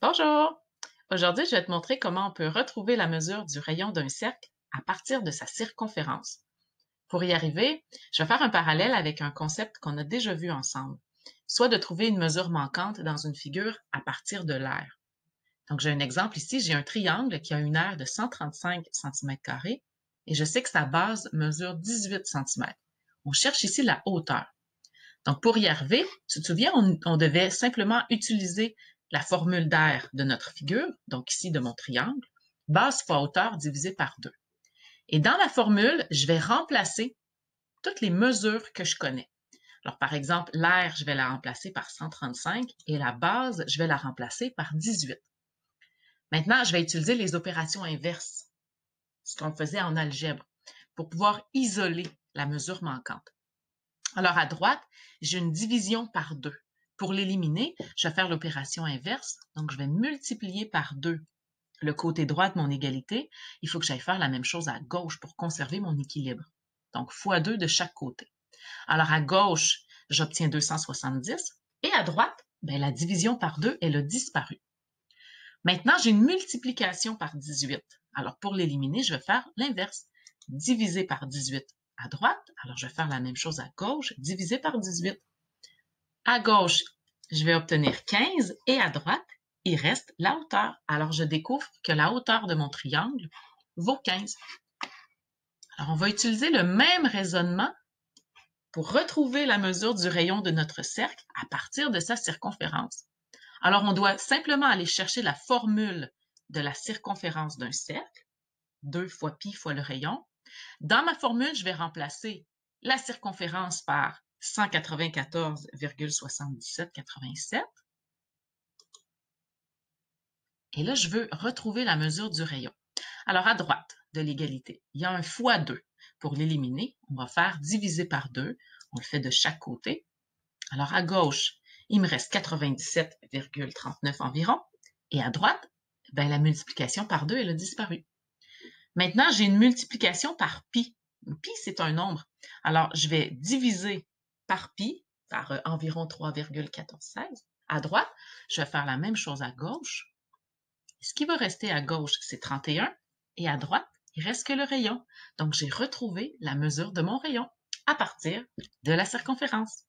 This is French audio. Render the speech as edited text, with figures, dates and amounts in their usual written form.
Bonjour! Aujourd'hui, je vais te montrer comment on peut retrouver la mesure du rayon d'un cercle à partir de sa circonférence. Pour y arriver, je vais faire un parallèle avec un concept qu'on a déjà vu ensemble, soit de trouver une mesure manquante dans une figure à partir de l'aire. Donc, j'ai un exemple ici, j'ai un triangle qui a une aire de 135 cm² et je sais que sa base mesure 18 cm. On cherche ici la hauteur. Donc, pour y arriver, tu te souviens, on devait simplement utiliser la formule d'aire de notre figure, donc ici de mon triangle, base fois hauteur divisé par 2. Et dans la formule, je vais remplacer toutes les mesures que je connais. Alors, par exemple, l'aire, je vais la remplacer par 135 et la base, je vais la remplacer par 18. Maintenant, je vais utiliser les opérations inverses, ce qu'on faisait en algèbre, pour pouvoir isoler la mesure manquante. Alors, à droite, j'ai une division par 2. Pour l'éliminer, je vais faire l'opération inverse. Donc, je vais multiplier par 2 le côté droit de mon égalité. Il faut que j'aille faire la même chose à gauche pour conserver mon équilibre. Donc, fois 2 de chaque côté. Alors, à gauche, j'obtiens 270. Et à droite, la division par 2, elle a disparu. Maintenant, j'ai une multiplication par 18. Alors, pour l'éliminer, je vais faire l'inverse. Diviser par 18 à droite. Alors, je vais faire la même chose à gauche, divisé par 18. À gauche, je vais obtenir 15 et à droite, il reste la hauteur. Alors, je découvre que la hauteur de mon triangle vaut 15. Alors, on va utiliser le même raisonnement pour retrouver la mesure du rayon de notre cercle à partir de sa circonférence. Alors, on doit simplement aller chercher la formule de la circonférence d'un cercle, 2 fois pi fois le rayon. Dans ma formule, je vais remplacer la circonférence par 194,7787. Et là, je veux retrouver la mesure du rayon. Alors, à droite de l'égalité, il y a un fois 2. Pour l'éliminer, on va faire diviser par 2. On le fait de chaque côté. Alors, à gauche, il me reste 97,39 environ. Et à droite, la multiplication par 2, elle a disparu. Maintenant, j'ai une multiplication par pi. Pi, c'est un nombre. Alors, je vais diviser par pi, par environ 3,1416. À droite, je vais faire la même chose à gauche. Ce qui va rester à gauche, c'est 31. Et à droite, il reste que le rayon. Donc, j'ai retrouvé la mesure de mon rayon à partir de la circonférence.